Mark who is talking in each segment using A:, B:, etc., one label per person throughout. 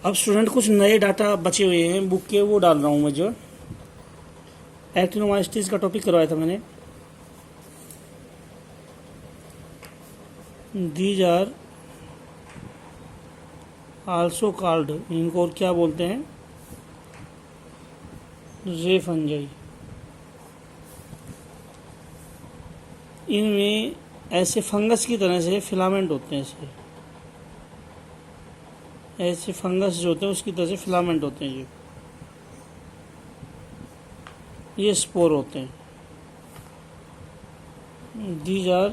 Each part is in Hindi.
A: अब स्टूडेंट कुछ नए डाटा बचे हुए हैं बुक के, वो डाल रहा हूँ मैं। जो एक्टिनोमाइसिटीज का टॉपिक करवाया था मैंने। दीज आर आल्सो कॉल्ड, इनको और क्या बोलते हैं, रे फंजाई। इनमें ऐसे फंगस की तरह से फिलामेंट होते हैं, ऐसे फंगस जो होते हैं उसकी तरह से फिलामेंट होते हैं। ये स्पोर होते हैं। These are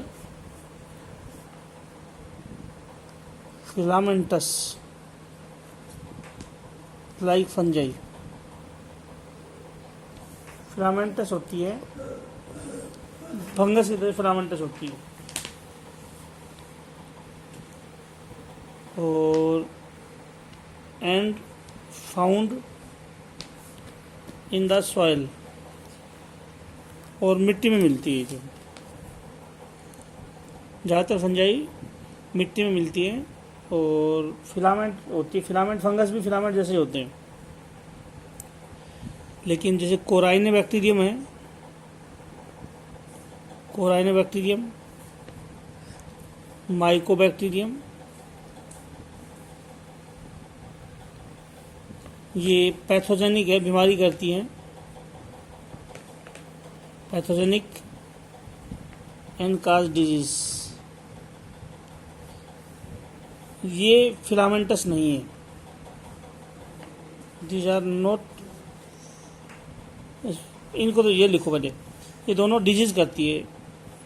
A: filamentous like fungi. Filamentous होती है, फंगस की तरह फिलामेंटस होती है। और and found in the soil, और मिट्टी में मिलती है। जो ज़्यादातर फंजाई मिट्टी में मिलती है और फिलामेंट होती है। फिलामेंट फंगस भी फिलामेंट जैसे होते हैं, लेकिन जैसे कोराइनेबैक्टीरियम है, कोराइनेबैक्टीरियम, माइकोबैक्टीरियम, ये पैथोजेनिक है, बीमारी करती हैं, पैथोजेनिक एंड काज डिजीज। ये फिलामेंटस नहीं है। दीज आर नॉट, इनको तो ये लिखो पहले, ये दोनों डिजीज करती है,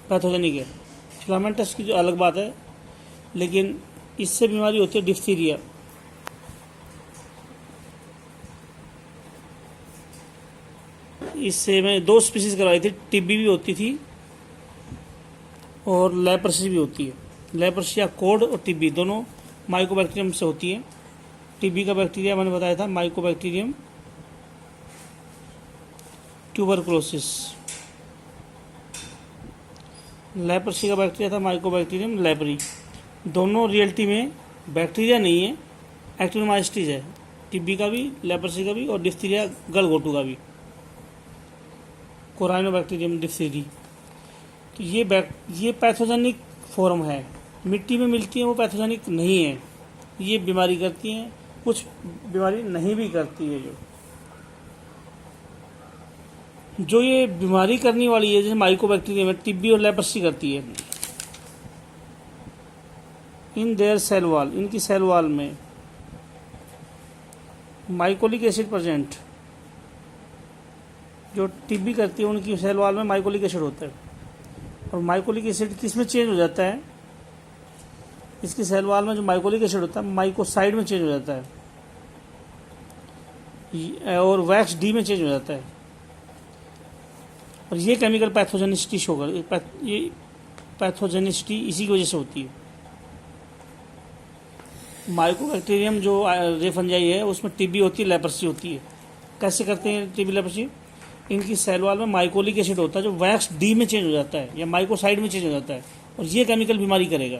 A: पैथोजेनिक है। फिलामेंटस की जो अलग बात है, लेकिन इससे बीमारी होती है डिफ्थीरिया। इससे मैं 2 स्पीसीज करवाई थी, टीबी भी होती थी और लेप्रसी भी होती है। लेप्रसी या कोड और टीबी दोनों माइकोबैक्टीरियम से होती है। टीबी का बैक्टीरिया मैंने बताया था माइकोबैक्टीरियम ट्यूबरकुलोसिस, लेप्रसी का बैक्टीरिया था माइकोबैक्टीरियम लेप्री। दोनों रियलिटी में बैक्टीरिया नहीं है, एक्टिनोमाइसिटीज है, टीबी का भी, लेप्रसी का भी, और डिफ्थीरिया गलघोटू का भी, कोराइनोबैक्टीरियम डिफ्थीरी। तो ये पैथोजेनिक फॉर्म है, मिट्टी में मिलती है, वो पैथोजेनिक नहीं है। ये बीमारी करती हैं, कुछ बीमारी नहीं भी करती है। जो ये बीमारी करने वाली है, जैसे माइकोबैक्टीरियम, टीबी और लेप्रसी करती है। इन देयर सेल वॉल, इनकी सेल वॉल में माइकोलिक एसिड प्रेजेंट। जो टीबी करती है उनकी सेल वॉल में माइकोलिक एसिड होता है। और माइकोलिक एसिड किस में चेंज हो जाता है, इसकी सेल वॉल में जो माइकोलिक एसिड होता है माइकोसाइड में चेंज हो जाता है और वैक्स डी में चेंज हो जाता है। और ये केमिकल पैथोजेनिसिटी शो कर, ये पैथोजेनिसिटी इसी की वजह से होती है। माइकोबैक्टीरियम जो रे फंजाई है उसमें टीबी होती है, लेप्रसी होती है। कैसे करते हैं टीबी लेप्रसी, इनकी सेल वॉल में माइकोलिक एसिड होता है जो वैक्स डी में चेंज हो जाता है या माइकोसाइड में चेंज हो जाता है, और ये केमिकल बीमारी करेगा।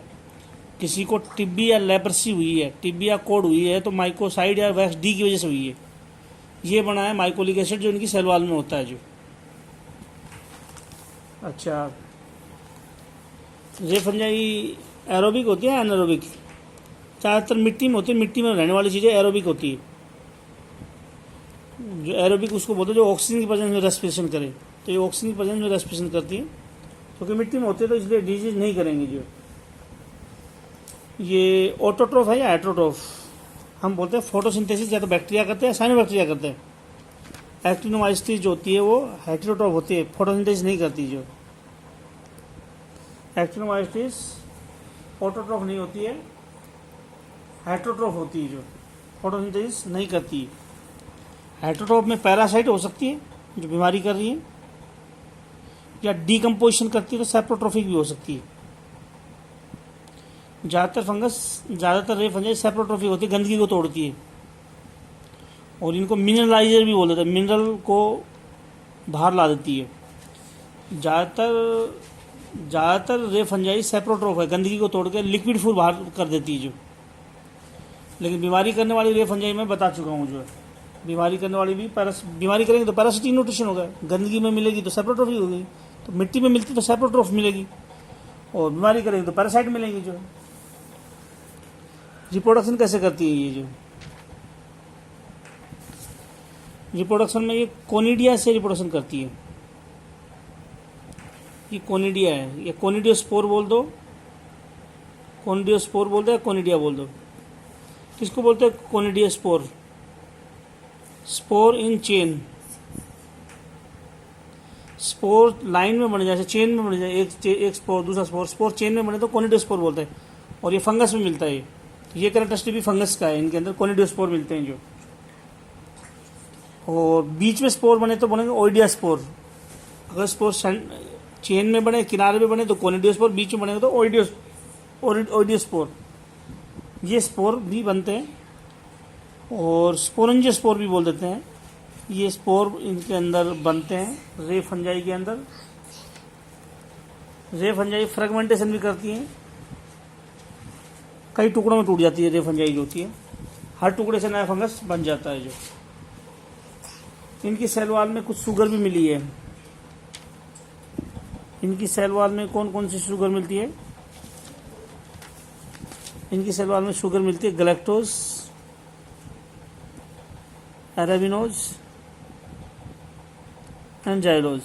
A: किसी को टीबी या लेप्रसी हुई है, टीबी या कोड हुई है, तो माइकोसाइड या वैक्स डी की वजह से हुई है। ये बना है माइकोलिक एसिड जो इनकी सेल वॉल में होता है। जो अच्छा, रे फंजाई एरोबिक होती है एनारोबिक? ज़्यादातर मिट्टी में होती है, मिट्टी में रहने वाली चीज़ें एरोबिक होती है। जो एरोबिक उसको बोलते हैं जो ऑक्सीजन की प्रेजेंस में रेस्पिरेशन करे, तो ये ऑक्सीजन की प्रेजेंस में रेस्पिरेशन करती है, क्योंकि मिट्टी में होती है, तो इसलिए डिजीज नहीं करेंगे। जो ये ऑटोट्रोफ है या हेट्रोट्रोफ, हम बोलते हैं फोटोसिंथेसिस या तो बैक्टीरिया करते हैं, साइनोबैक्टीरिया करते हैं। एक्टिनोमाइसिटीज जो होती है वो हेट्रोट्रोफ होती है, फोटोसिंथेसिस नहीं करती। जो एक्टिनोमाइसिटीज ऑटोट्रोफ नहीं होती है, हेट्रोट्रोफ होती है, जो फोटोसिंथेसिस नहीं करती है। हेट्रोट्रोफ में पैरासाइट हो सकती है जो बीमारी कर रही है, या डीकम्पोजिशन करती है, तो सेप्रोट्रोफिक भी हो सकती है। ज़्यादातर रे फंजाई सेप्रोट्रोफिक होती है, गंदगी को तोड़ती है, और इनको मिनरलाइजर भी बोल देते हैं, मिनरल को बाहर ला देती है। ज़्यादातर रे फंजाई सेप्रोट्रोफ है, गंदगी को तोड़ के लिक्विड फूड बाहर कर देती है। जो लेकिन बीमारी करने वाली रे फंजाई मैं बता चुका हूँ जो है, बीमारी करने वाली भी बीमारी करेंगे तो पैरासिटिक न्यूट्रिशन होगा, गंदगी में मिलेगी तो सेप्रोट्रोफी होगी, तो मिट्टी में मिलती तो सेप्रोट्रोफ मिलेगी, और बीमारी करेंगे तो पैरासाइट मिलेंगी जो है। रिप्रोडक्शन कैसे करती है ये जो रिप्रोडक्शन में, ये कोनिडिया से रिप्रोडक्शन करती है। ये कोनिडिया है, ये कोनिडियोस्पोर बोल दो, कोनिडियोस्पोर बोल दो या कोनिडिया बोल दो। किसको बोलते हैं कोनिडियोस्पोर? Spore in chain, spore line में बन जाए, चेन में बन जाए, एक स्पोर दूसरा स्पोर, स्पोर चेन में बने तो कोनिडियोस्पोर बोलते हैं। और ये फंगस में मिलता है, ये कैरेक्टरिस्टिक भी फंगस का है, इनके अंदर कोनिडियोस्पोर मिलते हैं जो। और बीच में स्पोर बने तो बनेंगे ओइडियोस्पोर। अगर स्पोर चेन में बने, किनारे में बने तो कोनिडियोस्पोर, बीच में बनेगा तो ओइडियोस्पोर। ये स्पोर भी बनते हैं, और स्पोरेंजियोस्पोर भी बोल देते हैं। ये स्पोर इनके अंदर बनते हैं रे फंजाई के अंदर। रे फंजाई फ्रेगमेंटेशन भी करती हैं, कई टुकड़ों में टूट जाती है रे फंजाई जो होती है, हर टुकड़े से नया फंगस बन जाता है जो। इनकी सेल वॉल में कुछ शुगर भी मिली है। इनकी सेल वॉल में कौन कौन सी शुगर मिलती है? इनकी सेल वॉल में शुगर मिलती है गैलेक्टोज, अरेबिनोज एंड जाइलोज।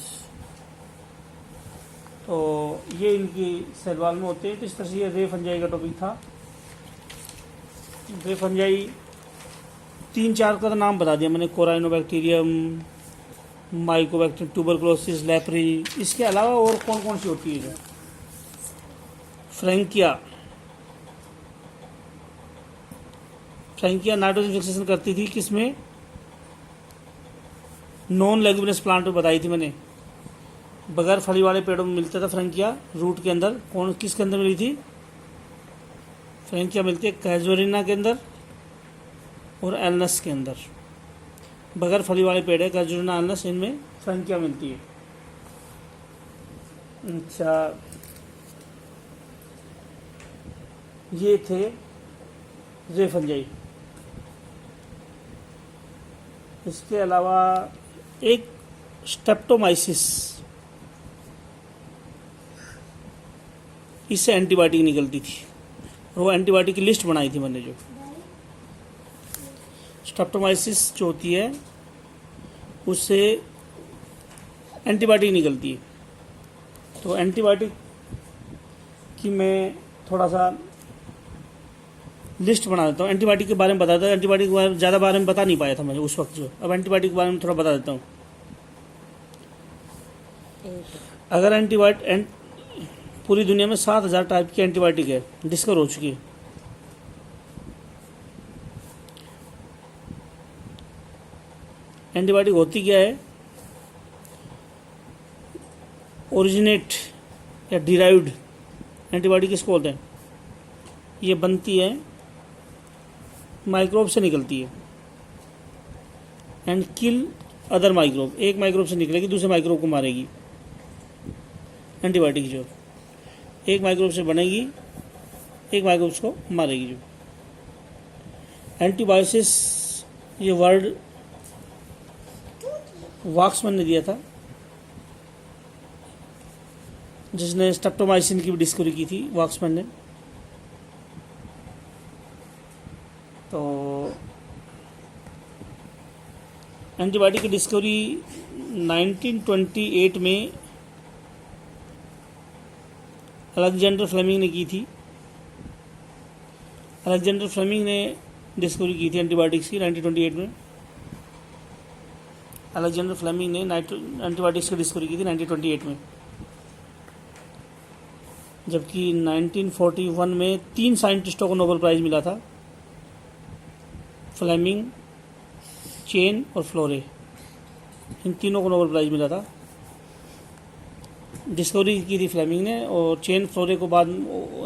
A: तो ये इनकी सेल वॉल में होते हैं। तो इस तरह से ये रे फंजाई का टॉपिक था। रे फंजाई 3-4 का नाम बता दिया मैंने, कोराइनोबैक्टीरियम, माइकोबैक्टीरियम, ट्यूबरकुलोसिस, लेप्री। इसके अलावा और कौन कौन सी होती है? फ्रैंकिया, फ्रैंकिया नाइट्रोजन फिक्सेशन करती थी किसमें? नॉन लेग्यूमिनस प्लांट में बताई थी मैंने, बगैर फली वाले पेड़ों में मिलता था फ्रैंकिया, रूट के अंदर। कौन किसके अंदर मिली थी? फ्रैंकिया मिलती है कैजुअरिना के अंदर और एलनस के अंदर। बगैर फली वाले पेड़ है कैजुअरिना, एलनस, इनमें फ्रैंकिया मिलती है। अच्छा, ये थे रे फंजाई। इसके अलावा एक स्टेप्टोमाइसिस, इससे एंटीबायोटिक निकलती थी, और वो एंटीबायोटिक की लिस्ट बनाई थी मैंने जो। स्टेप्टोमाइसिस जो होती है उससे एंटीबायोटिक निकलती है। तो एंटीबायोटिक की मैं थोड़ा सा लिस्ट बना देता हूँ, एंटीबायोटिक के बारे में बता देता हूँ। एंटीबायोटिक के बारे में ज़्यादा बारे में बता नहीं पाया था मैं उस वक्त जो, अब एंटीबायोटिक के बारे में थोड़ा बता देता हूँ। अगर एंटीबायोटिक पूरी दुनिया में 7,000 टाइप की एंटीबायोटिक है, डिस्कवर हो चुकी है। एंटीबायोटिक होती क्या है? ओरिजिनेट या डिराइव्ड एंटीबायोटिक किसको बोलते हैं? ये बनती है माइक्रोब से, निकलती है एंड किल अदर माइक्रोब। एक माइक्रोब से निकलेगी, दूसरे माइक्रोब को मारेगी। एंटीबायोटिक जो एक माइक्रोब से बनेगी, एक माइक्रोब को मारेगी जो। एंटीबायोसिस ये वर्ड वाक्समैन ने दिया था, जिसने स्टेप्टोमाइसिन की भी डिस्कवरी की थी, वाक्समैन ने। तो एंटीबायोटिक की डिस्कवरी 1928 में अलेक्जेंडर फ्लेमिंग ने की थी। अलेक्जेंडर फ्लेमिंग ने डिस्कवरी की थी एंटीबायोटिक्स की 1928 में। अलेक्जेंडर फ्लेमिंग ने एंटीबायोटिक्स की डिस्कवरी की थी 1928 में। जबकि 1941 में 3 साइंटिस्टों को नोबेल प्राइज़ मिला था, फ्लेमिंग, चेन और फ्लोरे। इन तीनों को नोबेल प्राइज़ मिला था। डिस्कवरी की थी फ्लेमिंग ने, और चेन फ्लोरे को बाद,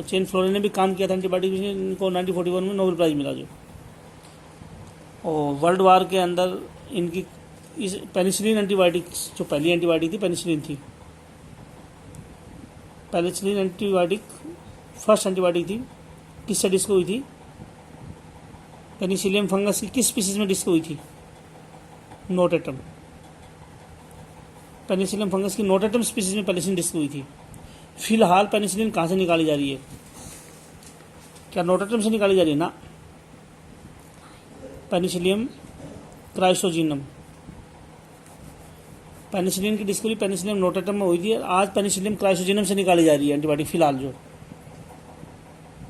A: चेन फ्लोरे ने भी काम किया था एंटीबायोटिक में, इनको 1941 में नोबेल प्राइज़ मिला जो। और वर्ल्ड वार के अंदर इनकी इस पेनिसिलिन एंटीबायोटिक्स, जो पहली एंटीबायोटिक थी पेनिसिलिन थी। पेनिसिलिन एंटीबायोटिक फर्स्ट एंटीबायोटिक थी, किससे डिस्कवर हुई थी? पेनिसिलियम फंगस की किस स्पीसीज में डिस्कवरी हुई थी? नोटेटम। पेनिसिलियम फंगस की नोटेटम स्पीसीज में पेनिसिलिन डिस्कवरी हुई थी। फिलहाल पेनिसिलिन कहाँ से निकाली जा रही है? क्या नोटेटम से निकाली जा रही है? ना, पेनिसिलियम क्राइसोजीनम। पेनिसिलिन की डिस्कवरी पेनिसिलियम नोटेटम में हुई थी। आज पेनिसिलियम क्राइसोजीनम से निकाली जा रही है एंटीबायोटिक। फिलहाल जो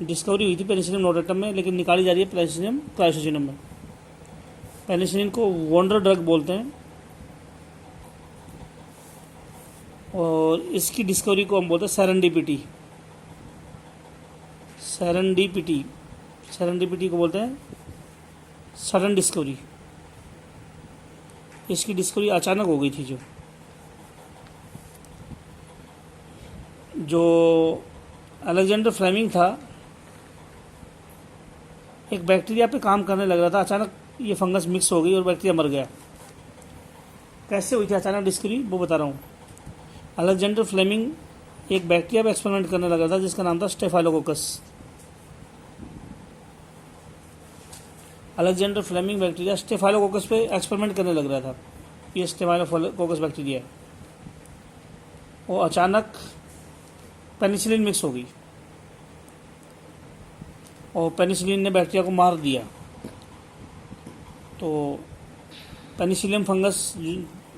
A: डिस्कवरी हुई थी पेनिसिलियम नोटेटम में, लेकिन निकाली जा रही है पेनिसिलियम क्राइसोजीनम में। पेनिसिलिन को वंडर ड्रग बोलते हैं और इसकी डिस्कवरी को हम बोलते हैं सेरेंडिपिटी। सेरेंडिपिटी सेरेंडिपिटी को बोलते हैं सडन डिस्कवरी। इसकी डिस्कवरी अचानक हो गई थी। जो अलेक्जेंडर फ्लेमिंग था, एक बैक्टीरिया पे काम करने लग रहा था, अचानक ये फंगस मिक्स हो गई और बैक्टीरिया मर गया। कैसे हुई थी अचानक डिस्कवरी, वो बता रहा हूँ। अलेक्जेंडर फ्लेमिंग एक बैक्टीरिया पे एक्सपेरिमेंट करने लगा था जिसका नाम था staphylococcus. Alexander Fleming bacteria staphylococcus पे एक्सपेरिमेंट करने लग रहा था। ये स्टेफाइलोकोकस बैक्टीरिया, वो अचानक पेनिसिलिन मिक्स हो गई और पेनिसिलिन ने बैक्टीरिया को मार दिया। तो पेनिसिलियम फंगस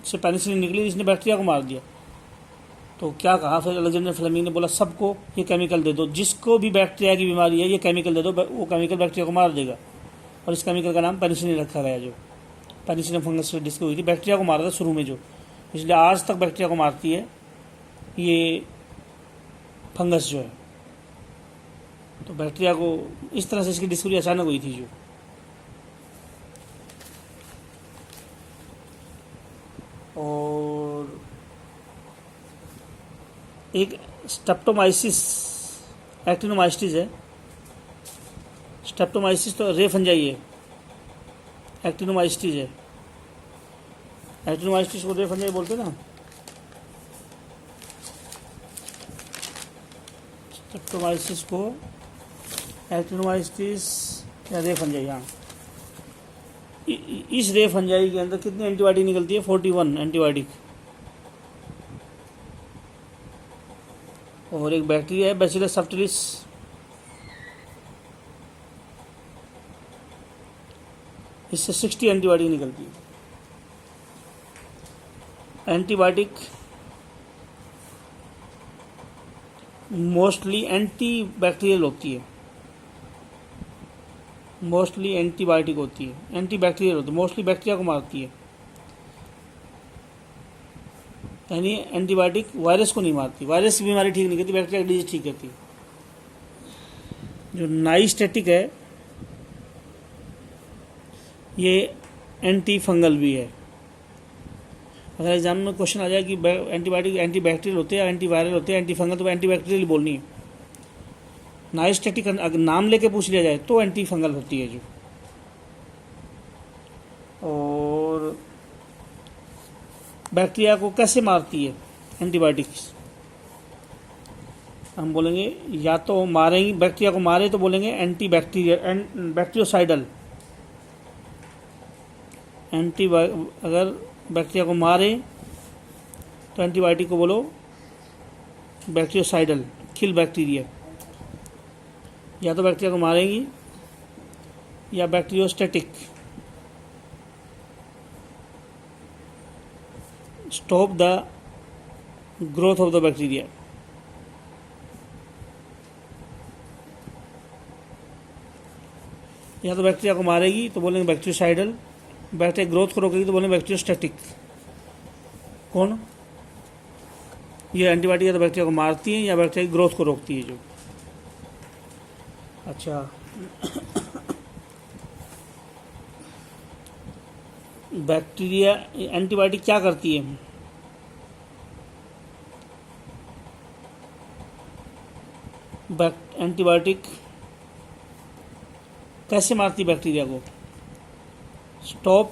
A: से पेनिसिलिन निकली, जिसने बैक्टीरिया को मार दिया। तो क्या कहा फिर अलेक्जेंडर फ्लेमिंग ने? बोला सबको ये केमिकल दे दो, जिसको भी बैक्टीरिया की बीमारी है ये केमिकल दे दो, वो केमिकल बैक्टीरिया को मार देगा। और इस केमिकल का नाम पेनिसिलिन रखा गया, जो पेनिसिलियम फंगस से डिस्कवरी हुई थी। बैक्टीरिया को मारा था शुरू में, जो इसलिए आज तक बैक्टीरिया को मारती है ये फंगस जो है। तो बैक्टीरिया को इस तरह से इसकी डिस्कवरी अचानक हुई थी। जो और एक स्टेप्टोमाइसिस एक्टिनोमाइसिस है। स्टेप्टोमाइसिस तो रे फंजाई है, एक्टिनोमाइसिस है। एक्टिनोमाइसिस को रे फंजाई बोलते हैं ना। स्टेप्टोमाइसिस को एक्टिनोमाइसिस या रे फंजाई। हाँ, इस रे फंजाई के अंदर कितनी एंटीबायोटिक निकलती है? 41 एंटीबायोटिक। और एक बैक्टीरिया है बैसिलस सबटिलिस, इससे 60 एंटीबायोटिक निकलती है। एंटीबायोटिक मोस्टली एंटी बैक्टीरियल होती है, मोस्टली एंटीबायोटिक होती है, एंटी बैक्टीरियल होती है, मोस्टली बैक्टीरिया को मारती है। यानी एंटीबायोटिक वायरस को नहीं मारती, वायरस की बीमारी ठीक नहीं करती, बैक्टीरिया की डिजीज ठीक करती है। जो नाइस्टेटिक है ये एंटी फंगल भी है। अगर एग्जाम में क्वेश्चन आ जाए कि एंटीबायोटिक एंटी बैक्टीरियल होते हैं या एंटी वायरल होते हैं, एंटी फंगल, तो एंटी बैक्टीरियल बोलनी है। नाइस्टेटिक अगर नाम लेके पूछ लिया जाए तो एंटी फंगल होती है जो। और बैक्टीरिया को कैसे मारती है एंटीबायोटिक्स? हम बोलेंगे या तो मारेंगे, बैक्टीरिया को मारे तो बोलेंगे एंटी बैक्टीरिया, बैक्टीरियोसाइडल। अगर बैक्टीरिया को मारे तो एंटीबायोटिक को बोलो बैक्टीरियोसाइडल, किल बैक्टीरिया। या तो बैक्टीरिया को मारेंगी या bacteriostatic, stop the growth of the bacteria. या तो बैक्टीरिया को मारेगी तो बोलेंगे बैक्टीरियोसाइडल, बैक्टीरिया ग्रोथ को रोकेगी तो बोलेंगे बैक्टीरियोस्टैटिक। कौन? ये एंटीबायोटिक या तो बैक्टीरिया को मारती है या बैक्टीरिया की ग्रोथ को रोकती है जो। अच्छा, बैक्टीरिया एंटीबायोटिक क्या करती है? एंटीबायोटिक कैसे मारती बैक्टीरिया को? Stop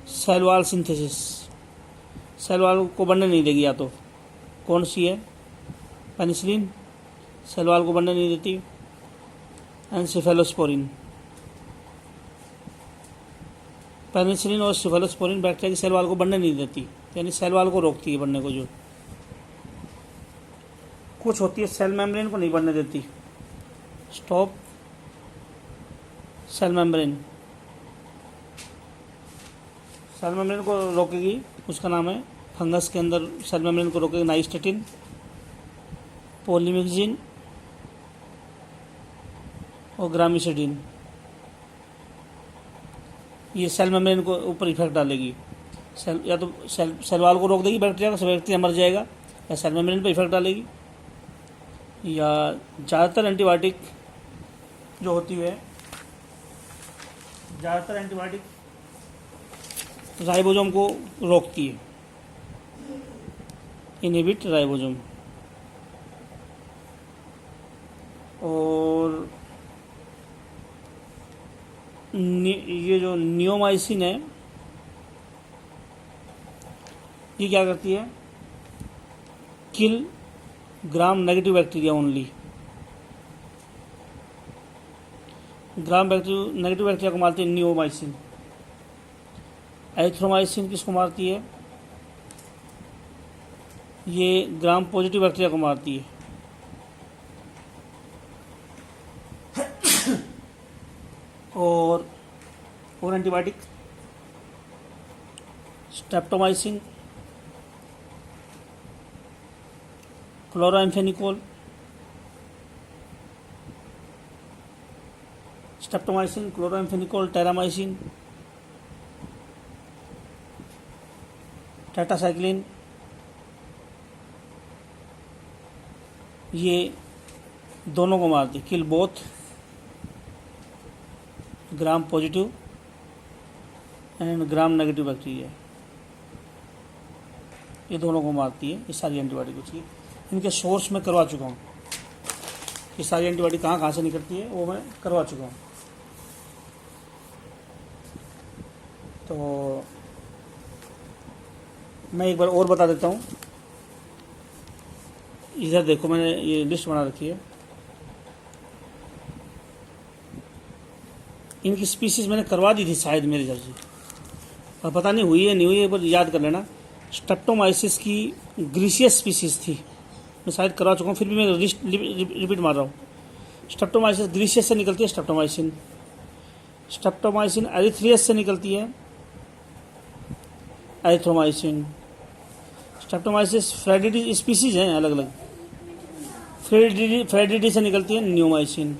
A: cell wall synthesis, cell wall को बनने नहीं देगी। या तो कौन सी है? पेनिसिलिन सेल वॉल को बनने नहीं देती। And cephalosporin. पेनिसिलिन और सिफेलोस्पोरिन बैक्टीरिया की सेल वाल को बढ़ने नहीं देती, यानी सेल वाल को रोकती है बढ़ने को। जो कुछ होती है सेल मेम्ब्रेन को नहीं बढ़ने देती। Stop cell membrane, cell membrane को रोकेगी, उसका नाम है फंगस के अंदर सेल मेम्ब्रेन को रोकेगी नाइस्टेटिन, पोलीमिक्सिन और ग्रामिसिडिन। ये सेल मेम्ब्रेन को ऊपर इफेक्ट डालेगी। सेल या तो सेल वाल को रोक देगी बैक्टीरिया का, बैक्टीरिया मर जाएगा, या सेल मेम्ब्रेन पर इफेक्ट डालेगी। या ज़्यादातर एंटीबायोटिक जो होती है, ज़्यादातर एंटीबायोटिक राइबोसोम को रोकती है, इनहिबिट राइबोसोम। और ये जो नियोमाइसिन है, ये क्या करती है? Kill gram negative bacteria only. Gram negative bacteria को मारती है नियोमाइसिन। एरिथ्रोमाइसिन किसको मारती है? ये ग्राम पॉजिटिव बैक्टीरिया को मारती है। और antibiotic streptomycin, chloramphenicol, streptomycin, chloramphenicol, terramycin, tetracycline, ये दोनों को मारती, kill both gram positive and gram negative bacteria, ये दोनों को मारती है। ये सारी एंटीबायोटिक होती है। इनके सोर्स में करवा चुका हूँ, ये सारी एंटीबायोटिक कहाँ कहाँ से निकलती है वो मैं करवा चुका हूँ। तो मैं एक बार और बता देता हूँ। इधर देखो, मैंने ये लिस्ट बना रखी है। इनकी स्पीसीज मैंने करवा दी थी शायद मेरे हिसाब से, और पता नहीं हुई है नहीं हुई है, पर याद कर लेना। स्ट्रेप्टोमाइसिस की ग्रीसियस स्पीसीज थी, मैं शायद करवा चुका हूँ, फिर भी मैं रिपीट मार रहा हूँ। स्ट्रेप्टोमाइसिस ग्रीसियस से निकलती है स्ट्रेप्टोमाइसिन। स्ट्रेप्टोमाइसिन एरिथ्रियस से निकलती है एरिथ्रोमाइसिन। स्ट्रेप्टोमाइसिस फ्रेडिडी स्पीसीज हैं अलग अलग। फ्रेडिडी से निकलती है नियोमाइसिन।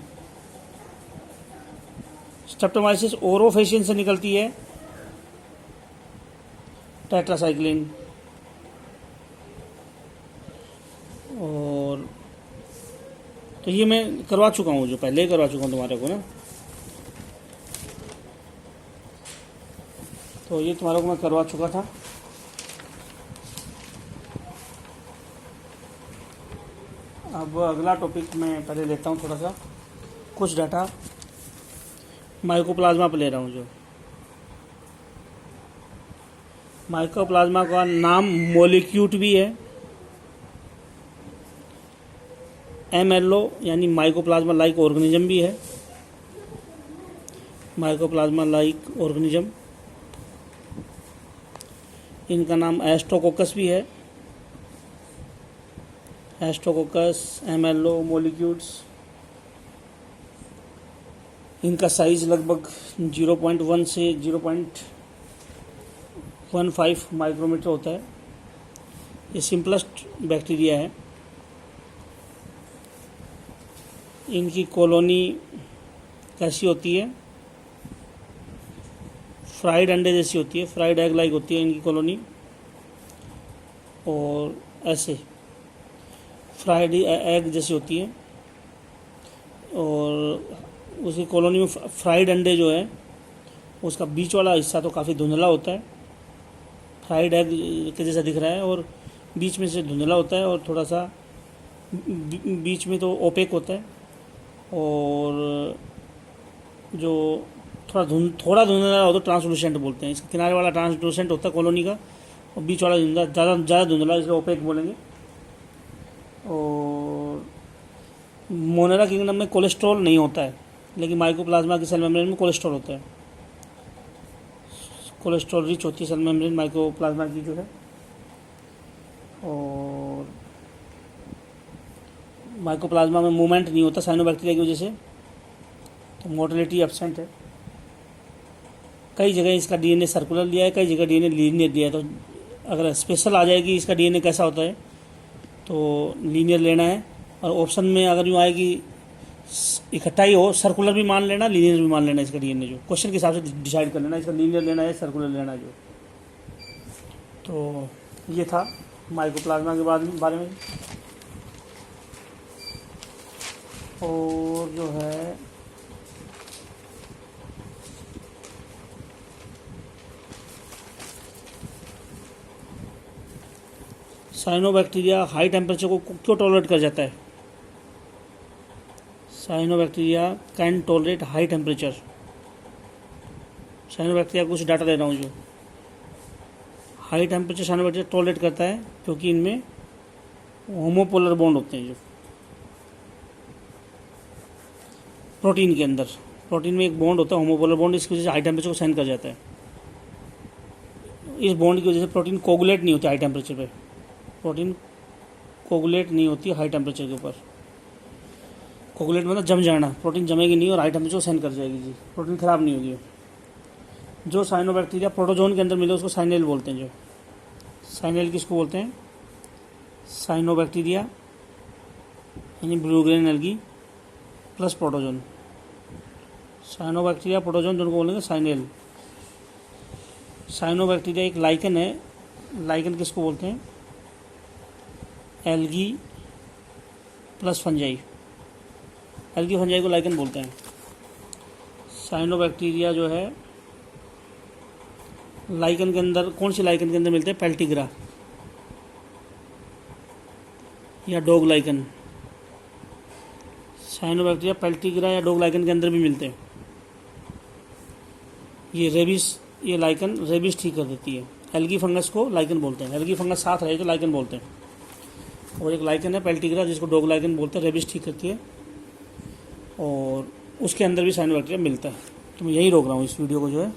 A: स्ट्रेप्टोमाइसिस ओरोफेशियन से निकलती है टेट्रासाइक्लिन। और तो ये मैं करवा चुका हूँ, जो पहले ही करवा चुका हूँ तुम्हारे को ना। तो ये तुम्हारे को मैं करवा चुका था। अब अगला टॉपिक मैं पहले लेता हूँ, थोड़ा सा कुछ डाटा माइकोप्लाज्मा पे ले रहा हूँ। जो माइकोप्लाज्मा का नाम मोलिक्यूट भी है, MLO यानी माइकोप्लाज्मा लाइक ऑर्गेनिज्म भी है, माइकोप्लाज्मा लाइक ऑर्गेनिज्म। इनका नाम एस्ट्रोकोकस भी है, एस्ट्रोकोकस, MLO, मोलिक्यूट्स। इनका साइज लगभग 0.1 से 0.15 माइक्रोमीटर होता है। ये सिंपलेस्ट बैक्टीरिया है। इनकी कॉलोनी कैसी होती है? फ्राइड अंडे जैसी होती है, फ्राइड एग लाइक होती है इनकी कॉलोनी। और ऐसे फ्राइड एग जैसी होती है। और उसकी कॉलोनी में फ्राइड अंडे जो है, उसका बीच वाला हिस्सा तो काफ़ी धुंधला होता है, फ्राइड एग के जैसा दिख रहा है, और बीच में से धुंधला होता है, और थोड़ा सा बीच में तो ओपेक होता है। और जो थोड़ा धुंधला हो तो ट्रांसलूसेंट बोलते हैं। इसके किनारे वाला ट्रांसलूसेंट होता है कॉलोनी का, और बीच वाला ज़्यादा धुंधला, इसलिए ओपेक बोलेंगे। और मोनेरा किंगडम में कोलेस्ट्रॉल नहीं होता है, लेकिन माइकोप्लाज्मा की सेल मेम्ब्रेन में कोलेस्ट्रॉल होता है, कोलेस्ट्रॉल रिच होती है सेल मेम्ब्रेन माइकोप्लाज्मा की जो है, और माइकोप्लाज्मा में मूवमेंट नहीं होता साइनोबैक्टीरिया की वजह से, तो मोटिलिटी एब्सेंट है। कई जगह इसका डीएनए सर्कुलर दिया है, कई जगह डीएनए लीनियर दिया है। तो अगर स्पेशल आ जाएगी इसका डीएनए कैसा होता है तो लीनियर लेना है, और ऑप्शन में अगर यूँ आएगी इकट्ठा ही हो, सर्कुलर भी मान लेना, लीनियर भी मान लेना, इसका डीएनए जो क्वेश्चन के हिसाब से डिसाइड कर लेना इसका लीनियर लेना है सर्कुलर लेना है जो। तो ये था माइकोप्लाज्मा के बारे में। और जो है साइनोबैक्टीरिया हाई टेम्परेचर को क्यों टॉलरेट कर जाता है? Cyanobacteria can tolerate high temperature. Cyanobacteria को कुछ डाटा दे रहा हूँ जो हाई टेम्परेचर साइनोबैक्टीरिया टॉलरेट करता है क्योंकि इनमें होमोपोलर बॉन्ड होते हैं। जो प्रोटीन के अंदर, प्रोटीन में एक बॉन्ड होता है होमोपोलर बॉन्ड, इसकी वजह से हाई टेम्परेचर को सहन कर जाता है। इस बॉन्ड की वजह से प्रोटीन कोगुलेट नहीं होती हाई टेम्परेचर पे, प्रोटीन कोगुलेट नहीं होती हाई टेम्परेचर के ऊपर। कोगुलेट मतलब जम जाना, प्रोटीन जमेगी नहीं और हाई टेम्परेचर को सहन कर जाएगी जी, प्रोटीन ख़राब नहीं होगी। जो साइनोबैक्टीरिया प्रोटोजोन के अंदर मिले उसको साइनेल बोलते हैं। जो साइनेल किसको बोलते हैं? साइनोबैक्टीरिया यानी blue grain algae plus protozoan, cyanobacteria protozoan दोनों को बोलेंगे साइनेल। साइनोबैक्टीरिया एक लाइकन है, लाइकन किसको बोलते हैं? Algae plus fungi, algae fungi को लाइकन बोलते हैं। साइनोबैक्टीरिया जो है लाइकन के अंदर, कौन सी लाइकन के अंदर मिलते हैं? पेल्टिग्रा या डॉग लाइकन। साइनोबैक्टीरिया पेल्टिग्रा या डॉग लाइकन के अंदर भी मिलते हैं। ये रेबिस, ये लाइकन रेबिस ठीक कर देती है। एल्गी फंगस को लाइकन बोलते हैं, एल्गी फंगस साथ रहे तो लाइकन बोलते हैं। और एक लाइकन है पेल्टिग्रा जिसको डॉग लाइकन बोलते हैं, रेबिस ठीक करती है, और उसके अंदर भी साइनोबैक्टीरिया मिलता है। तो मैं यही रोक रहा हूँ इस वीडियो को जो है।